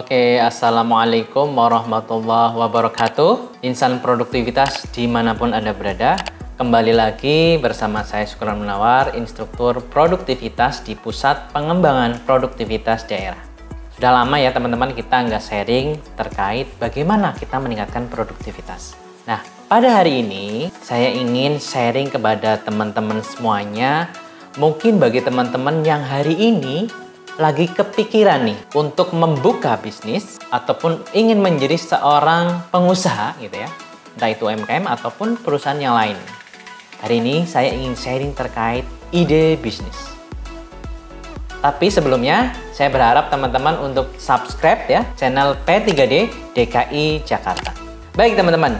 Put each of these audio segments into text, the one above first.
Oke, Assalamualaikum warahmatullahi wabarakatuh. Insan produktivitas dimanapun Anda berada. Kembali lagi bersama saya Syukran Munawar, instruktur produktivitas di Pusat Pengembangan Produktivitas Daerah. Sudah lama ya teman-teman kita nggak sharing terkait bagaimana kita meningkatkan produktivitas. Nah, pada hari ini saya ingin sharing kepada teman-teman semuanya. Mungkin bagi teman-teman yang hari ini lagi kepikiran nih untuk membuka bisnis ataupun ingin menjadi seorang pengusaha gitu ya, entah itu UMKM ataupun perusahaan yang lain. Hari ini saya ingin sharing terkait ide bisnis. Tapi sebelumnya saya berharap teman-teman untuk subscribe ya channel P3D DKI Jakarta. Baik teman-teman,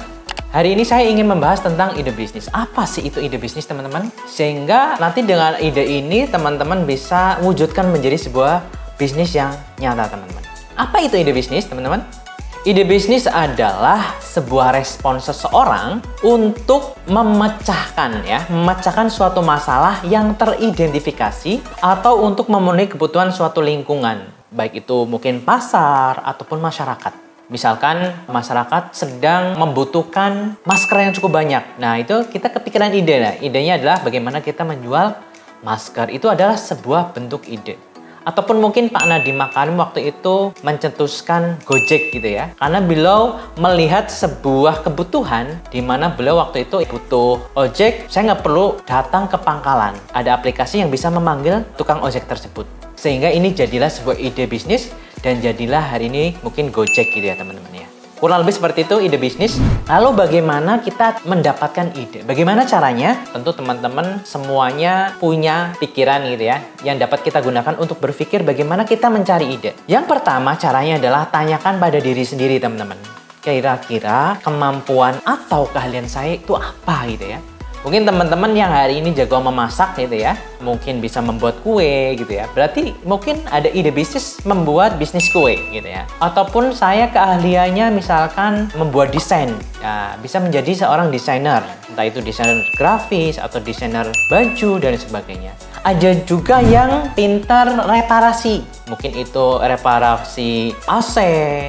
hari ini saya ingin membahas tentang ide bisnis. Apa sih itu ide bisnis teman-teman? Sehingga nanti dengan ide ini teman-teman bisa wujudkan menjadi sebuah bisnis yang nyata teman-teman. Apa itu ide bisnis teman-teman? Ide bisnis adalah sebuah respon seseorang untuk memecahkan suatu masalah yang teridentifikasi atau untuk memenuhi kebutuhan suatu lingkungan. Baik itu mungkin pasar ataupun masyarakat. Misalkan masyarakat sedang membutuhkan masker yang cukup banyak. Nah, itu kita kepikiran ide. Nah, idenya adalah bagaimana kita menjual masker. Itu adalah sebuah bentuk ide. Ataupun mungkin Pak Nadiem Makarim waktu itu mencetuskan Gojek gitu ya. Karena beliau melihat sebuah kebutuhan di mana beliau waktu itu butuh ojek. Saya nggak perlu datang ke pangkalan. Ada aplikasi yang bisa memanggil tukang ojek tersebut. Sehingga ini jadilah sebuah ide bisnis dan jadilah hari ini mungkin Gojek gitu ya teman-teman ya. Kurang lebih seperti itu ide bisnis. Lalu bagaimana kita mendapatkan ide? Bagaimana caranya? Tentu teman-teman semuanya punya pikiran gitu ya yang dapat kita gunakan untuk berpikir bagaimana kita mencari ide. Yang pertama caranya adalah tanyakan pada diri sendiri teman-teman. Kira-kira kemampuan atau keahlian saya itu apa gitu ya. Mungkin teman-teman yang hari ini jago memasak gitu ya, mungkin bisa membuat kue gitu ya. Berarti mungkin ada ide bisnis membuat bisnis kue gitu ya. Ataupun saya keahliannya misalkan membuat desain. Ya, bisa menjadi seorang desainer. Entah itu desainer grafis atau desainer baju dan sebagainya. Ada juga yang pintar reparasi. Mungkin itu reparasi AC,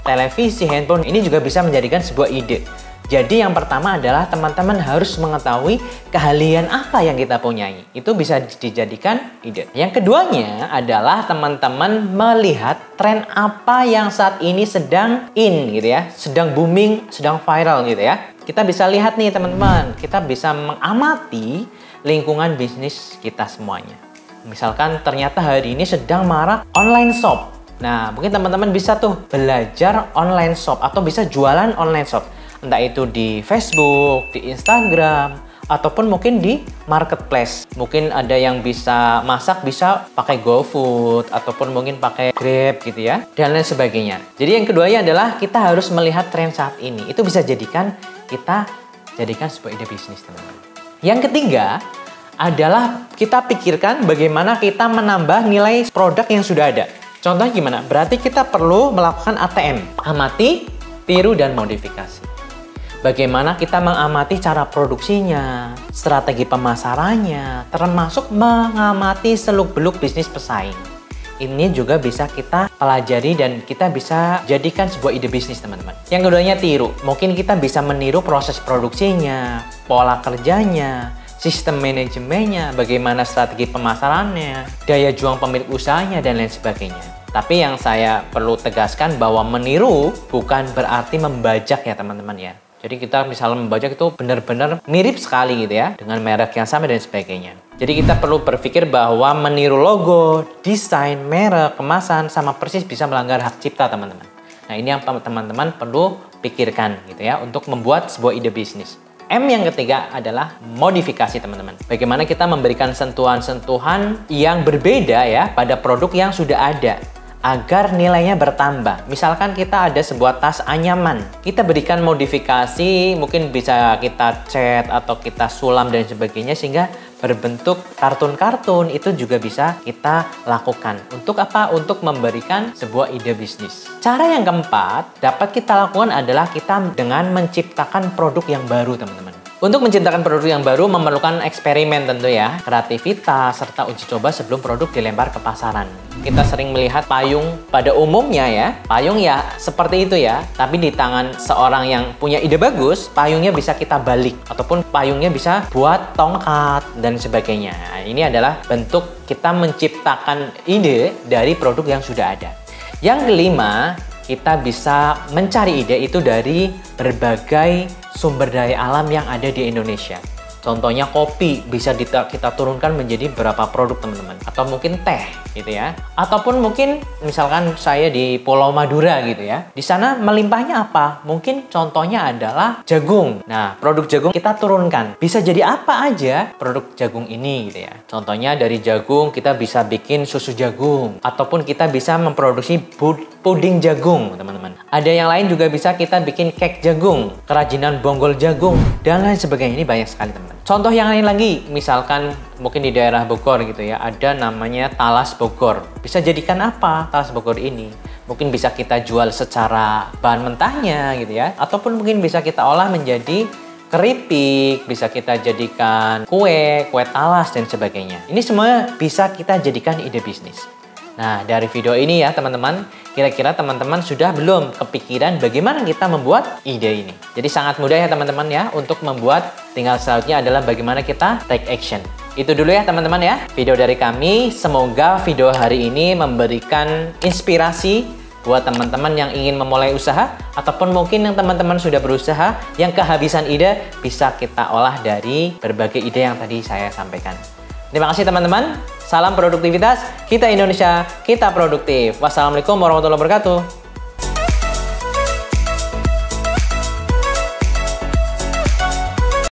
televisi, handphone. Ini juga bisa menjadikan sebuah ide. Jadi yang pertama adalah teman-teman harus mengetahui keahlian apa yang kita punyai. Itu bisa dijadikan ide. Yang keduanya adalah teman-teman melihat tren apa yang saat ini sedang in gitu ya. Sedang booming, sedang viral gitu ya. Kita bisa lihat nih teman-teman. Kita bisa mengamati lingkungan bisnis kita semuanya. Misalkan ternyata hari ini sedang marak online shop. Nah mungkin teman-teman bisa tuh belajar online shop atau bisa jualan online shop. Entah itu di Facebook, di Instagram, ataupun mungkin di marketplace. Mungkin ada yang bisa masak, bisa pakai GoFood, ataupun mungkin pakai Grab gitu ya, dan lain sebagainya. Jadi yang keduanya adalah kita harus melihat tren saat ini. Itu bisa kita jadikan sebuah ide bisnis, teman-teman. Yang ketiga adalah kita pikirkan bagaimana kita menambah nilai produk yang sudah ada. Contohnya gimana? Berarti kita perlu melakukan ATM. Amati, tiru, dan modifikasi. Bagaimana kita mengamati cara produksinya, strategi pemasarannya, termasuk mengamati seluk-beluk bisnis pesaing. Ini juga bisa kita pelajari dan kita bisa jadikan sebuah ide bisnis teman-teman. Yang keduanya tiru. Mungkin kita bisa meniru proses produksinya, pola kerjanya, sistem manajemennya, bagaimana strategi pemasarannya, daya juang pemilik usahanya, dan lain sebagainya. Tapi yang saya perlu tegaskan bahwa meniru bukan berarti membajak ya teman-teman ya. Jadi kita misalnya membajak itu benar-benar mirip sekali gitu ya, dengan merek yang sama dan sebagainya. Jadi kita perlu berpikir bahwa meniru logo, desain, merek, kemasan, sama persis bisa melanggar hak cipta teman-teman. Nah ini yang teman-teman perlu pikirkan gitu ya, untuk membuat sebuah ide bisnis. M yang ketiga adalah modifikasi teman-teman. Bagaimana kita memberikan sentuhan-sentuhan yang berbeda ya pada produk yang sudah ada, agar nilainya bertambah. Misalkan kita ada sebuah tas anyaman, kita berikan modifikasi, mungkin bisa kita cat atau kita sulam dan sebagainya sehingga berbentuk kartun-kartun. Itu juga bisa kita lakukan. Untuk apa? Untuk memberikan sebuah ide bisnis. Cara yang keempat dapat kita lakukan adalah kita dengan menciptakan produk yang baru teman-teman. Untuk menciptakan produk yang baru memerlukan eksperimen tentu ya, kreativitas, serta uji coba sebelum produk dilempar ke pasaran. Kita sering melihat payung pada umumnya ya, payung ya seperti itu ya, tapi di tangan seorang yang punya ide bagus, payungnya bisa kita balik, ataupun payungnya bisa buat tongkat dan sebagainya. Nah, ini adalah bentuk kita menciptakan ide dari produk yang sudah ada. Yang kelima, kita bisa mencari ide itu dari berbagai sumber daya alam yang ada di Indonesia. Contohnya kopi bisa kita turunkan menjadi beberapa produk teman-teman. Atau mungkin teh gitu ya. Ataupun mungkin misalkan saya di Pulau Madura gitu ya. Di sana melimpahnya apa? Mungkin contohnya adalah jagung. Nah, produk jagung kita turunkan. Bisa jadi apa aja produk jagung ini gitu ya. Contohnya dari jagung kita bisa bikin susu jagung. Ataupun kita bisa memproduksi puding jagung teman-teman. Ada yang lain juga bisa kita bikin cake jagung, kerajinan bonggol jagung, dan lain sebagainya. Ini banyak sekali teman-teman. Contoh yang lain lagi, misalkan mungkin di daerah Bogor gitu ya, ada namanya talas Bogor. Bisa jadikan apa talas Bogor ini? Mungkin bisa kita jual secara bahan mentahnya gitu ya, ataupun mungkin bisa kita olah menjadi keripik, bisa kita jadikan kue talas dan sebagainya. Ini semua bisa kita jadikan ide bisnis. Nah, dari video ini ya teman-teman, kira-kira teman-teman sudah belum kepikiran bagaimana kita membuat ide ini? Jadi sangat mudah ya teman-teman ya untuk membuat, tinggal selanjutnya adalah bagaimana kita take action. Itu dulu ya teman-teman ya, video dari kami. Semoga video hari ini memberikan inspirasi buat teman-teman yang ingin memulai usaha, ataupun mungkin yang teman-teman sudah berusaha, yang kehabisan ide, bisa kita olah dari berbagai ide yang tadi saya sampaikan. Terima kasih teman-teman. Salam produktivitas, kita Indonesia, kita produktif. Wassalamualaikum warahmatullahi wabarakatuh.